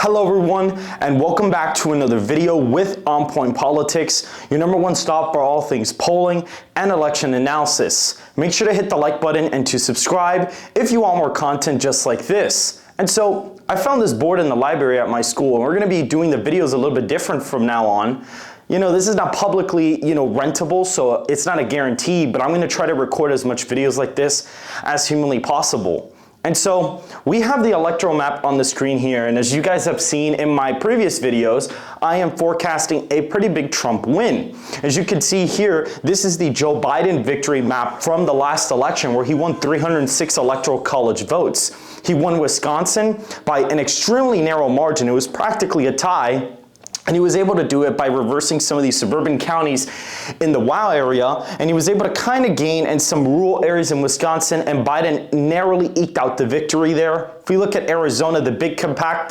Hello everyone, and welcome back to another video with On Point Politics, your number one stop for all things polling and election analysis. Make sure to hit the like button and to subscribe if you want more content just like this. And so I found this board in the library at my school, and we're going to be doing the videos a little bit different from now on. You know, this is not publicly, rentable, so it's not a guarantee, but I'm going to try to record as much videos like this as humanly possible. And so we have the electoral map on the screen here, and as you guys have seen in my previous videos, I am forecasting a pretty big Trump win. As you can see here, this is the Joe Biden victory map from the last election where he won 306 electoral college votes. He won Wisconsin by an extremely narrow margin. It was practically a tie. And he was able to do it by reversing some of these suburban counties in the WOW area, and he was able to kind of gain in some rural areas in Wisconsin, and Biden narrowly eked out the victory there. If we look at Arizona, the big component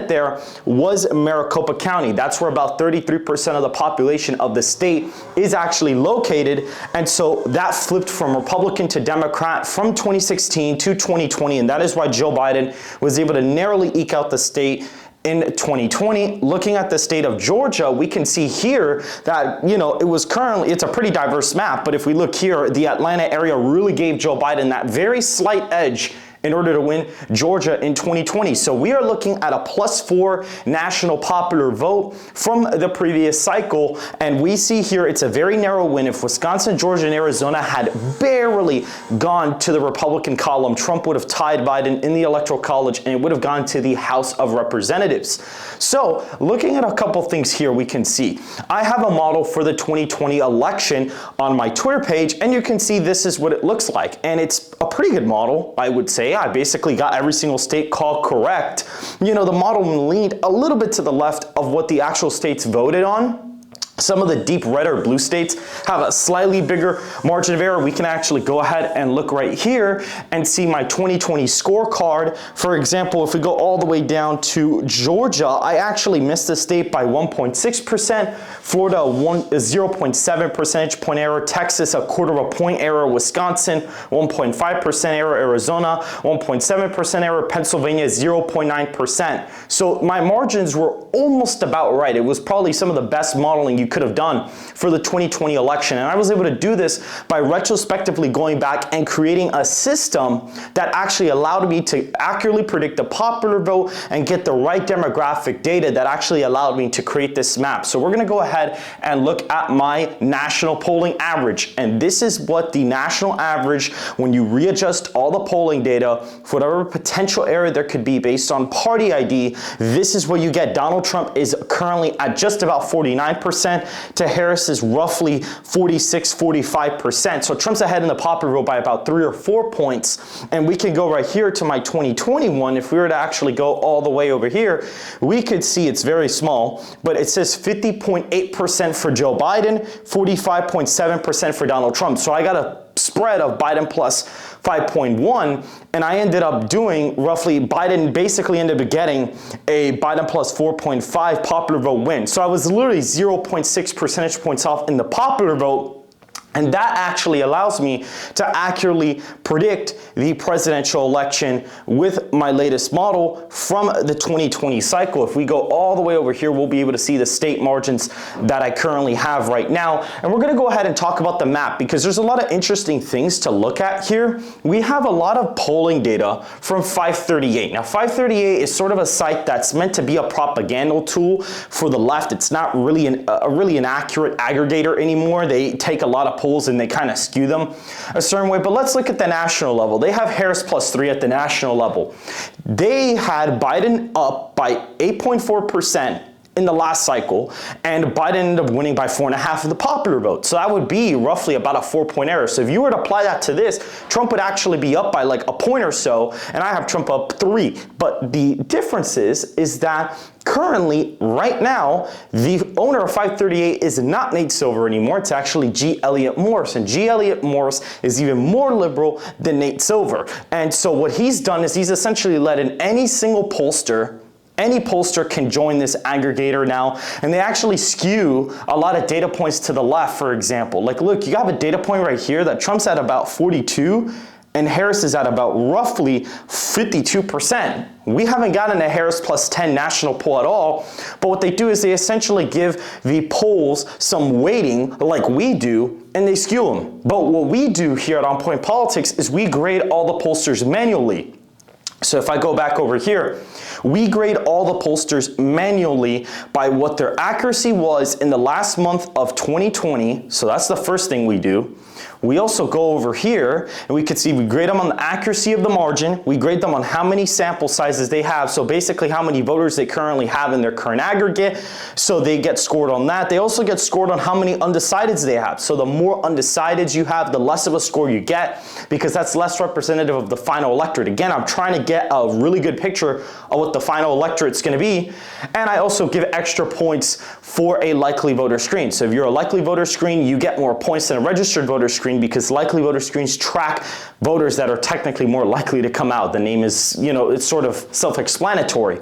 there was Maricopa County. That's where about 33% of the population of the state is actually located, and so that flipped from Republican to Democrat from 2016 to 2020, and that is why Joe Biden was able to narrowly eke out the state in 2020. Looking at the state of Georgia, we can see here that, it's a pretty diverse map, but if we look here, the Atlanta area really gave Joe Biden that very slight edge in order to win Georgia in 2020. So we are looking at a +4 national popular vote from the previous cycle. And we see here it's a very narrow win. If Wisconsin, Georgia, and Arizona had barely gone to the Republican column, Trump would have tied Biden in the Electoral College and it would have gone to the House of Representatives. So looking at a couple things here, we can see I have a model for the 2020 election on my Twitter page, and you can see this is what it looks like. And it's a pretty good model, I would say. I basically got every single state call correct. The model leaned a little bit to the left of what the actual states voted on. Some of the deep red or blue states have a slightly bigger margin of error. We can actually go ahead and look right here and see my 2020 scorecard. For example, if we go all the way down to Georgia, I actually missed the state by 1.6%, Florida 0.7 percentage point error, Texas a quarter of a point error, Wisconsin 1.5% error, Arizona 1.7% error, Pennsylvania 0.9%. So my margins were almost about right. It was probably some of the best modeling you could have done for the 2020 election. And I was able to do this by retrospectively going back and creating a system that actually allowed me to accurately predict the popular vote and get the right demographic data that actually allowed me to create this map. So we're going to go ahead and look at my national polling average. And this is what the national average, when you readjust all the polling data for whatever potential error there could be based on party ID, this is what you get. Donald Trump is currently at just about 49%. To Harris is roughly 46-45%. So Trump's ahead in the popular vote by about 3 or 4 points. And we can go right here to my 2021. If we were to actually go all the way over here, we could see it's very small, but it says 50.8% for Joe Biden, 45.7% for Donald Trump. So I got a spread of Biden plus 5.1, and I ended up doing Biden basically ended up getting a Biden plus 4.5 popular vote win. So I was literally 0.6 percentage points off in the popular vote. And that actually allows me to accurately predict the presidential election with my latest model from the 2020 cycle. If we go all the way over here, we'll be able to see the state margins that I currently have right now. And we're going to go ahead and talk about the map because there's a lot of interesting things to look at here. We have a lot of polling data from 538. Now, 538 is sort of a site that's meant to be a propaganda tool for the left. It's not really an accurate aggregator anymore. They take a lot of polls and they kind of skew them a certain way. But let's look at the national level. They have Harris +3 at the national level. They had Biden up by 8.4% in the last cycle, and Biden ended up winning by 4.5 of the popular vote. So that would be roughly about a 4-point error. So if you were to apply that to this, Trump would actually be up by like a point or so, and I have Trump up 3. But the difference is that currently, right now, the owner of 538 is not Nate Silver anymore. It's actually G. Elliott Morris. And G. Elliott Morris is even more liberal than Nate Silver. And so what he's done is he's essentially let in any single pollster. Any pollster can join this aggregator now, and they actually skew a lot of data points to the left, for example. Like, look, you have a data point right here that Trump's at about 42, and Harris is at about roughly 52%. We haven't gotten a Harris plus 10 national poll at all, but what they do is they essentially give the polls some weighting like we do, and they skew them. But what we do here at On Point Politics is we grade all the pollsters manually. So if I go back over here, we grade all the pollsters manually by what their accuracy was in the last month of 2020. So that's the first thing we do. We also go over here and we can see we grade them on the accuracy of the margin. We grade them on how many sample sizes they have. So basically how many voters they currently have in their current aggregate. So they get scored on that. They also get scored on how many undecideds they have. So the more undecideds you have, the less of a score you get, because that's less representative of the final electorate. Again, I'm trying to get a really good picture of what the final electorate's going to be. And I also give extra points for a likely voter screen. So if you're a likely voter screen, you get more points than a registered voter screen, because likely voter screens track voters that are technically more likely to come out. The name is, it's sort of self-explanatory.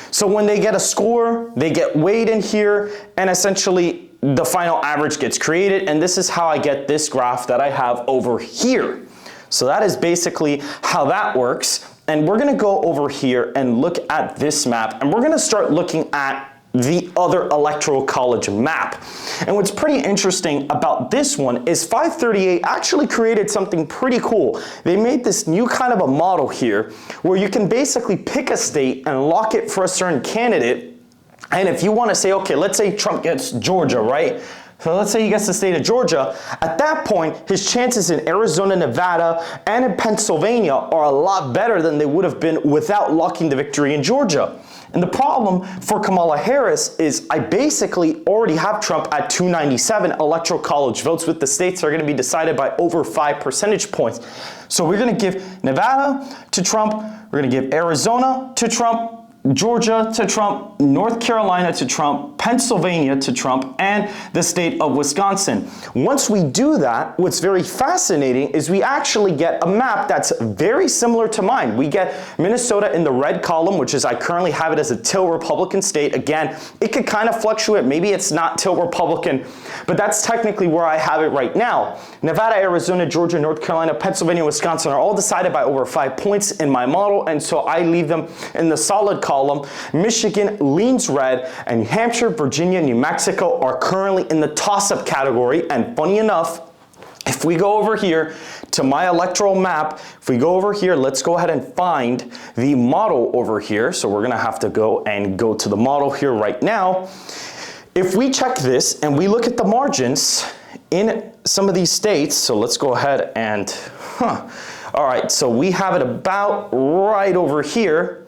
So when they get a score, they get weighed in here, and essentially the final average gets created, and this is how I get this graph that I have over here. So that is basically how that works. And we're gonna go over here and look at this map, and we're gonna start looking at the other electoral college map. And what's pretty interesting about this one is 538 actually created something pretty cool. They made this new kind of a model here where you can basically pick a state and lock it for a certain candidate. And if you want to say, okay, let's say Trump gets Georgia, right? So let's say he gets the state of Georgia. At that point, his chances in Arizona, Nevada, and in Pennsylvania are a lot better than they would have been without locking the victory in Georgia. And the problem for Kamala Harris is I basically already have Trump at 297 electoral college votes, with the states that are going to be decided by over 5 percentage points. So we're going to give Nevada to Trump, we're going to give Arizona to Trump, Georgia to Trump, North Carolina to Trump, Pennsylvania to Trump, and the state of Wisconsin. Once we do that, what's very fascinating is we actually get a map that's very similar to mine. We get Minnesota in the red column, which is I currently have it as a tilt Republican state. Again, it could kind of fluctuate. Maybe it's not tilt Republican, but that's technically where I have it right now. Nevada, Arizona, Georgia, North Carolina, Pennsylvania, Wisconsin are all decided by over 5 points in my model, and so I leave them in the solid column. Michigan leans red, and New Hampshire, Virginia, New Mexico are currently in the toss-up category. And funny enough, if we go over here to my electoral map, if we go over here, let's go ahead and find the model over here. So we're gonna have to go to the model here right now. If we check this and we look at the margins in some of these states, so let's go ahead and, all right, so we have it about right over here.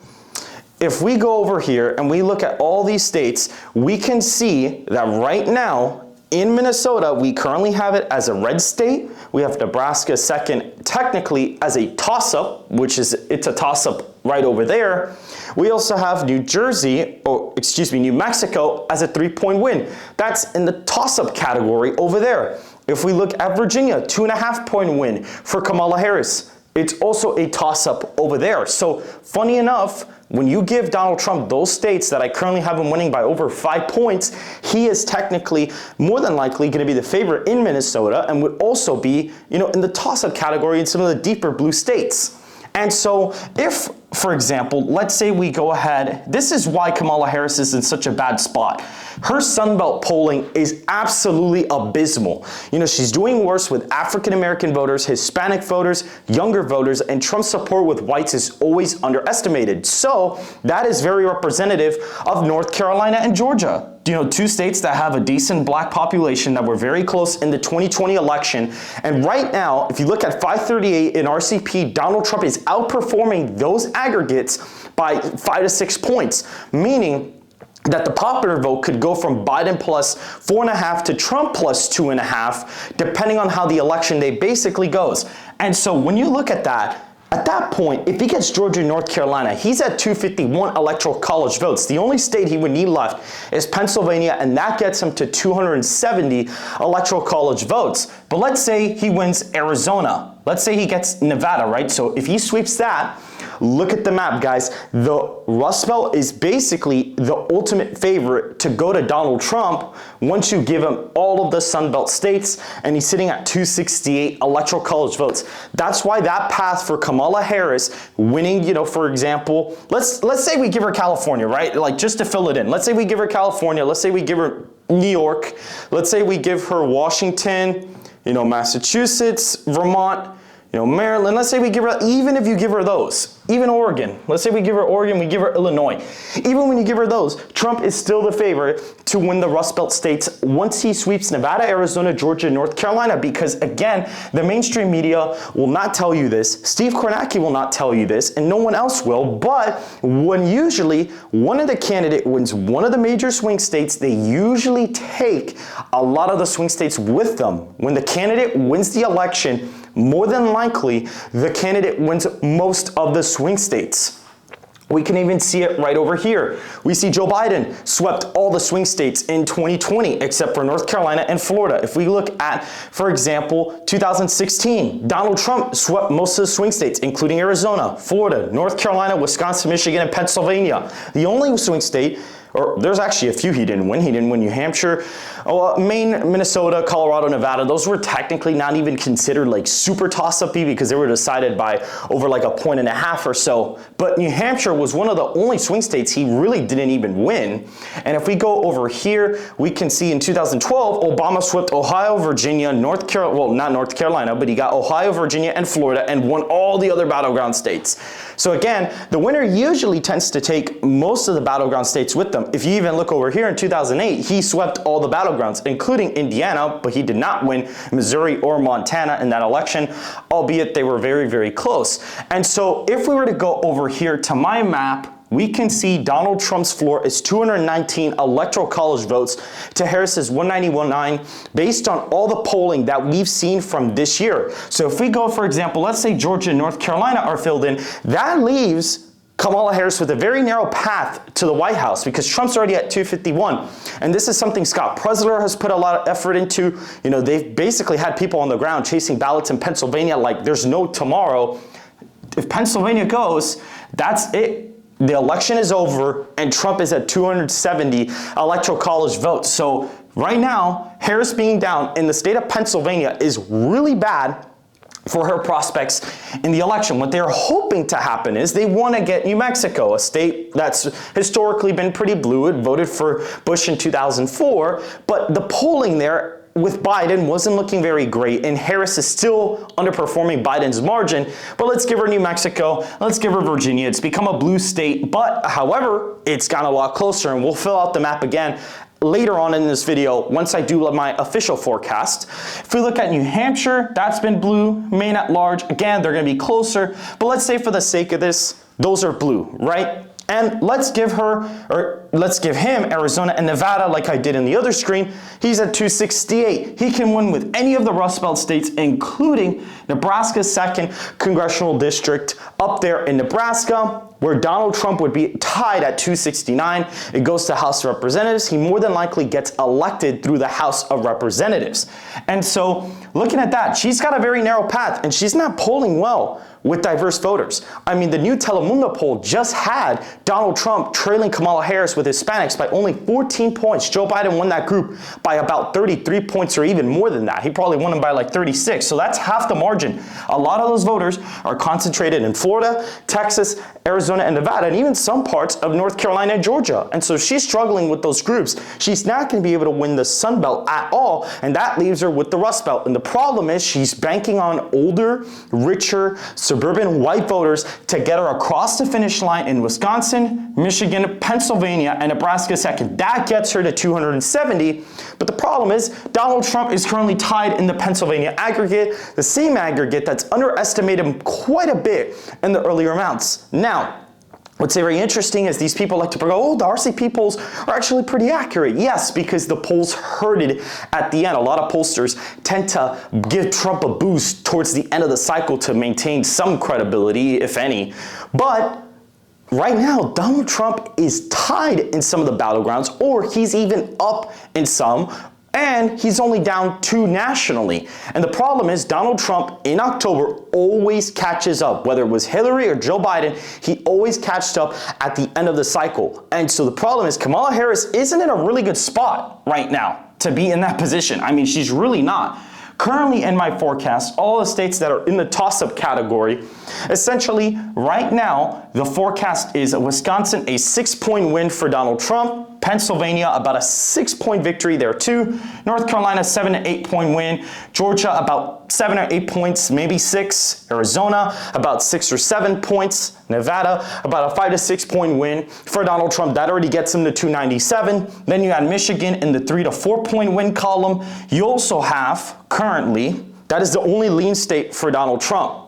If we go over here and we look at all these states, we can see that right now in Minnesota, we currently have it as a red state. We have Nebraska second, technically as a toss-up, it's a toss-up right over there. We also have New Mexico as a 3-point win. That's in the toss-up category over there. If we look at Virginia, 2.5-point win for Kamala Harris. It's also a toss-up over there. So funny enough, when you give Donald Trump those states that I currently have him winning by over 5 points, he is technically more than likely going to be the favorite in Minnesota, and would also be, in the toss-up category in some of the deeper blue states. And so if, for example, let's say we go ahead, this is why Kamala Harris is in such a bad spot. Her Sunbelt polling is absolutely abysmal. She's doing worse with African-American voters, Hispanic voters, younger voters, and Trump's support with whites is always underestimated. So that is very representative of North Carolina and Georgia. 2 states that have a decent black population that were very close in the 2020 election. And right now, if you look at 538 in RCP, Donald Trump is outperforming those aggregates by 5 to 6 points, meaning that the popular vote could go from Biden plus 4.5 to Trump plus 2.5, depending on how the election day basically goes. And so when you look at that point, if he gets Georgia and North Carolina, he's at 251 electoral college votes. The only state he would need left is Pennsylvania, and that gets him to 270 electoral college votes. But let's say he wins Arizona. Let's say he gets Nevada, right? So if he sweeps that, Look at the map, guys. The Rust Belt is basically the ultimate favorite to go to Donald Trump once you give him all of the Sun Belt states, and he's sitting at 268 electoral college votes. That's why that path for Kamala Harris winning, for example, let's say we give her California, right? Like, just to fill it in. Let's say we give her California. Let's say we give her New York. Let's say we give her Washington, Massachusetts, Vermont, Maryland. Let's say we give her, even if you give her those, even Oregon. Let's say we give her Oregon, we give her Illinois. Even when you give her those, Trump is still the favorite to win the Rust Belt states once he sweeps Nevada, Arizona, Georgia, North Carolina, because again, the mainstream media will not tell you this. Steve Kornacki will not tell you this, and no one else will. But when usually one of the candidate wins one of the major swing states, they usually take a lot of the swing states with them. When the candidate wins the election, more than likely, the candidate wins most of the swing states. We can even see it right over here. We see Joe Biden swept all the swing states in 2020, except for North Carolina and Florida. If we look at, for example, 2016, Donald Trump swept most of the swing states, including Arizona, Florida, North Carolina, Wisconsin, Michigan, and Pennsylvania. The only swing state, or there's actually a few he didn't win. He didn't win New Hampshire, Maine, Minnesota, Colorado, Nevada. Those were technically not even considered like super toss-up-y because they were decided by over like 1.5 points or so. But New Hampshire was one of the only swing states he really didn't even win. And if we go over here, we can see in 2012, Obama swept Ohio, Virginia, North Carolina, well, not North Carolina, but he got Ohio, Virginia, and Florida and won all the other battleground states. So again, the winner usually tends to take most of the battleground states with them. If you even look over here in 2008, he swept all the battlegrounds, including Indiana, but he did not win Missouri or Montana in that election, albeit they were very, very close. And so if we were to go over here to my map, we can see Donald Trump's floor is 219 electoral college votes to Harris's 191.9 based on all the polling that we've seen from this year. So if we go, for example, let's say Georgia and North Carolina are filled in, that leaves Kamala Harris with a very narrow path to the White House because Trump's already at 251. And this is something Scott Presler has put a lot of effort into. They've basically had people on the ground chasing ballots in Pennsylvania like there's no tomorrow. If Pennsylvania goes, that's it. The election is over and Trump is at 270 electoral college votes. So right now, Harris being down in the state of Pennsylvania is really bad for her prospects in the election. What they're hoping to happen is they want to get New Mexico, a state that's historically been pretty blue. It voted for Bush in 2004, but the polling there with Biden wasn't looking very great, and Harris is still underperforming Biden's margin. But let's give her New Mexico, let's give her Virginia. It's become a blue state, but however, it's gotten a lot closer, and we'll fill out the map again later on in this video once I do my official forecast. If we look at New Hampshire, that's been blue. Maine at large, again, they're going to be closer, but let's say for the sake of this, those are blue, right? And let's give him Arizona and Nevada like I did in the other screen. He's at 268. He can win with any of the Rust Belt states, including Nebraska's 2nd congressional district up there in Nebraska, where Donald Trump would be tied at 269. It goes to House of Representatives. He more than likely gets elected through the House of Representatives. And so looking at that, she's got a very narrow path and she's not polling well with diverse voters. I mean, the new Telemundo poll just had Donald Trump trailing Kamala Harris with Hispanics by only 14 points. Joe Biden won that group by about 33 points or even more than that. He probably won them by like 36. So that's half the margin. A lot of those voters are concentrated in Florida, Texas, Arizona, and Nevada, and even some parts of North Carolina and Georgia. And so she's struggling with those groups. She's not going to be able to win the Sun Belt at all, and that leaves her with the Rust Belt. And the problem is she's banking on older, richer, suburban white voters to get her across the finish line in Wisconsin, Michigan, Pennsylvania, and Nebraska 2nd. That gets her to 270. But the problem is Donald Trump is currently tied in the Pennsylvania aggregate, the same aggregate that's underestimated quite a bit in the earlier amounts. Now, what's very interesting is these people like to go, oh, the RCP polls are actually pretty accurate. Yes, because the polls herded at the end. A lot of pollsters tend to give Trump a boost towards the end of the cycle to maintain some credibility, if any. But right now, Donald Trump is tied in some of the battlegrounds, or he's even up in some. and he's only down 2 nationally. And the problem is Donald Trump in October always catches up. Whether it was Hillary or Joe Biden, he always catched up at the end of the cycle. And so the problem is Kamala Harris isn't in a really good spot right now to be in that position. I mean, she's really not. Currently in my forecast, all the states that are in the toss-up category, essentially right now, the forecast is Wisconsin a 6-point win for Donald Trump, Pennsylvania about a 6-point victory there too, North Carolina 7 to 8 point win, Georgia about 7 or 8 points, maybe 6, Arizona about 6 or 7 points, Nevada about a 5 to 6 point win for Donald Trump. That already gets him to 297. Then you add Michigan in the 3 to 4 point win column. You also have currently, that is the only lean state for Donald Trump.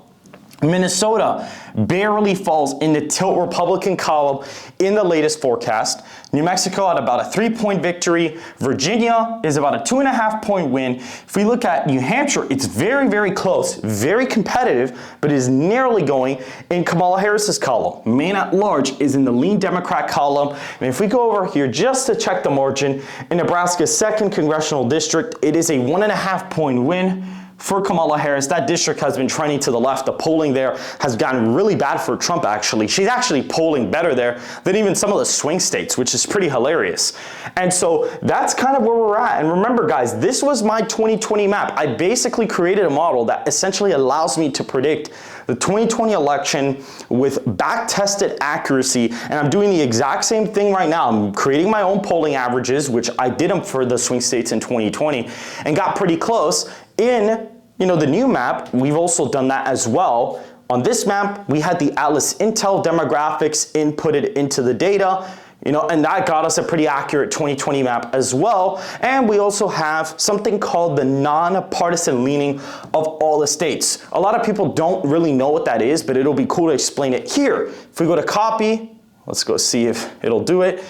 Minnesota barely falls in the tilt Republican column in the latest forecast. New Mexico at about a 3-point victory. Virginia is about a 2.5 point win. If we look at New Hampshire, it's very, very close, very competitive, but is narrowly going in Kamala Harris's column. Maine at large is in the lean Democrat column. And if we go over here just to check the margin, in Nebraska's 2nd congressional district, it is a 1.5 point win for Kamala Harris. That district has been trending to the left. The polling there has gotten really bad for Trump, actually. She's actually polling better there than even some of the swing states, which is pretty hilarious. And so that's kind of where we're at. And remember, guys, this was my 2020 map. I basically created a model that essentially allows me to predict the 2020 election with back-tested accuracy, and I'm doing the exact same thing right now. I'm creating my own polling averages, which I did them for the swing states in 2020, and got pretty close. In the new map, we've also done that as well. On this map, we had the Atlas Intel demographics inputted into the data, and that got us a pretty accurate 2020 map as well. And we also have something called the nonpartisan leaning of all the states. A lot of people don't really know what that is, but it'll be cool to explain it here. If we go to copy, let's go see if it'll do it.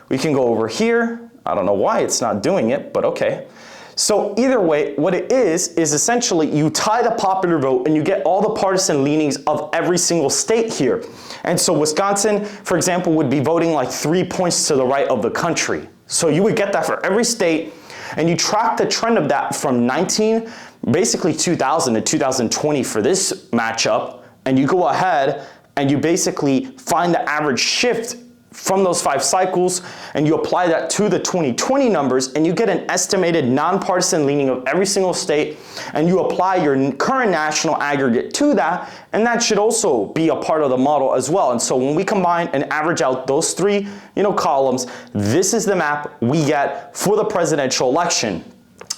We can go over here. I don't know why it's not doing it, but okay. So either way, what it is essentially you tie the popular vote and you get all the partisan leanings of every single state here. And so Wisconsin, for example, would be voting like 3 points to the right of the country. So you would get that for every state, and you track the trend of that from 2000 to 2020 for this matchup, and you go ahead and you basically find the average shift from those 5 cycles, and you apply that to the 2020 numbers, and you get an estimated nonpartisan leaning of every single state, and you apply your current national aggregate to that, and that should also be a part of the model as well. And so when we combine and average out those 3 columns, this is the map we get for the presidential election.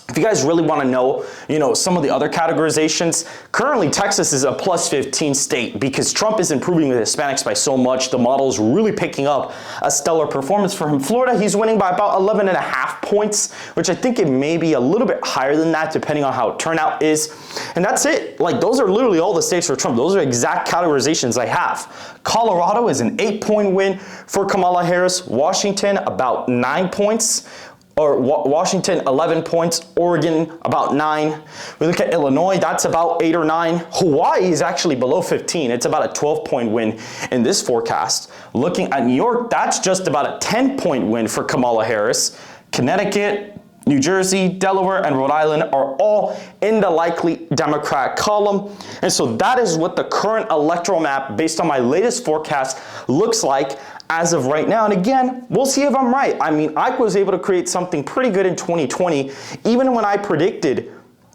If you guys really want to know, some of the other categorizations, currently Texas is a plus 15 state because Trump is improving with Hispanics by so much. The model is really picking up a stellar performance for him. Florida, he's winning by about 11.5 points, which I think it may be a little bit higher than that depending on how turnout is. And that's it. Like, those are literally all the states for Trump. Those are exact categorizations I have. Colorado is an 8-point win for Kamala Harris. Washington, about 9 points. Or Washington, 11 points. Oregon, about 9. We look at Illinois, that's about 8 or 9. Hawaii is actually below 15. It's about a 12-point win in this forecast. Looking at New York, that's just about a 10-point win for Kamala Harris. Connecticut, New Jersey, Delaware, and Rhode Island are all in the likely Democrat column. And so that is what the current electoral map, based on my latest forecast, looks like as of right now. And again, we'll see if I'm right. I mean, I was able to create something pretty good in 2020. Even when I predicted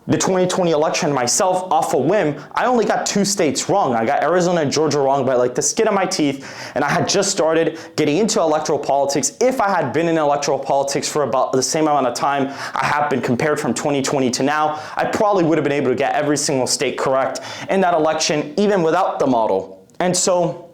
the 2020 election myself off a whim, I only got 2 states wrong. I got Arizona and Georgia wrong by like the skin of my teeth, and I had just started getting into electoral politics. If I had been in electoral politics for about the same amount of time I have been compared from 2020 to now, I probably would have been able to get every single state correct in that election, even without the model. And so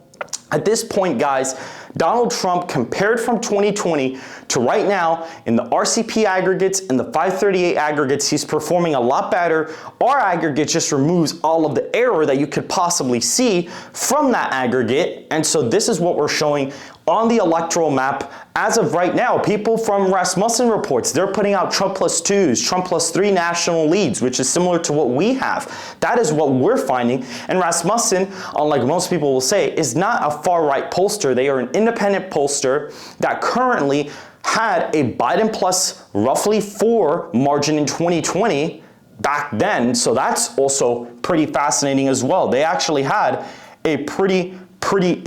at this point, guys, Donald Trump, compared from 2020 to right now, in the RCP aggregates and the 538 aggregates, he's performing a lot better. Our aggregate just removes all of the error that you could possibly see from that aggregate. And so this is what we're showing on the electoral map as of right now. People from Rasmussen reports, they're putting out Trump plus 2s, Trump plus 3 national leads, which is similar to what we have. That is what we're finding. And Rasmussen, unlike most people will say, is not a far-right pollster. They are an independent pollster that currently had a Biden plus roughly 4 margin in 2020 back then. So that's also pretty fascinating as well. They actually had a pretty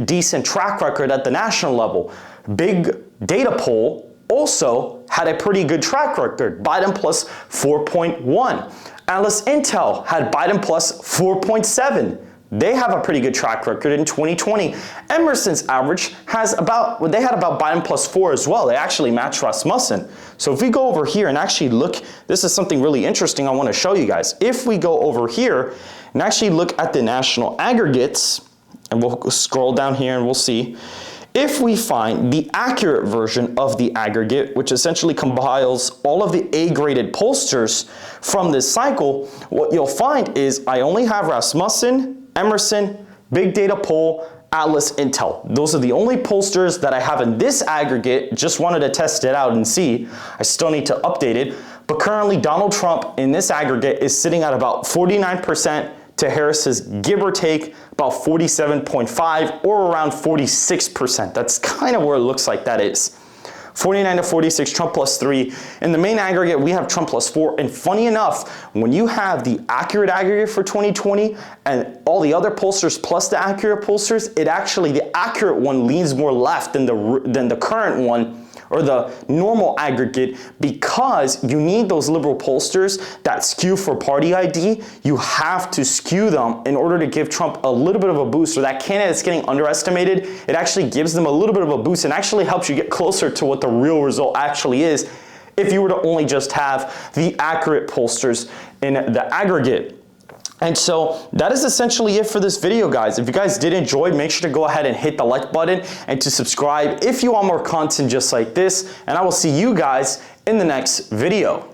decent track record at the national level. Big data poll also had a pretty good track record, Biden plus 4.1. Analyst Intel had Biden plus 4.7. They have a pretty good track record in 2020. Emerson's average has they had about Biden plus 4 as well. They actually matched Rasmussen. So if we go over here and actually look, this is something really interesting I want to show you guys. If we go over here and actually look at the national aggregates, and we'll scroll down here and we'll see, if we find the accurate version of the aggregate, which essentially compiles all of the A-graded pollsters from this cycle, what you'll find is I only have Rasmussen, Emerson, Big Data Poll, Atlas, Intel. Those are the only pollsters that I have in this aggregate. Just wanted to test it out and see. I still need to update it. But currently Donald Trump in this aggregate is sitting at about 49% to Harris's give or take about 47.5 or around 46%. That's kind of where it looks like that is. 49 to 46, Trump plus 3. In the main aggregate, we have Trump plus 4. And funny enough, when you have the accurate aggregate for 2020 and all the other pollsters plus the accurate pollsters, it actually, the accurate one leans more left than the current one, or the normal aggregate, because you need those liberal pollsters that skew for party ID. You have to skew them in order to give Trump a little bit of a boost, or that candidate that's getting underestimated, it actually gives them a little bit of a boost and actually helps you get closer to what the real result actually is if you were to only just have the accurate pollsters in the aggregate. And so that is essentially it for this video, guys. If you guys did enjoy, make sure to go ahead and hit the like button and to subscribe if you want more content just like this. And I will see you guys in the next video.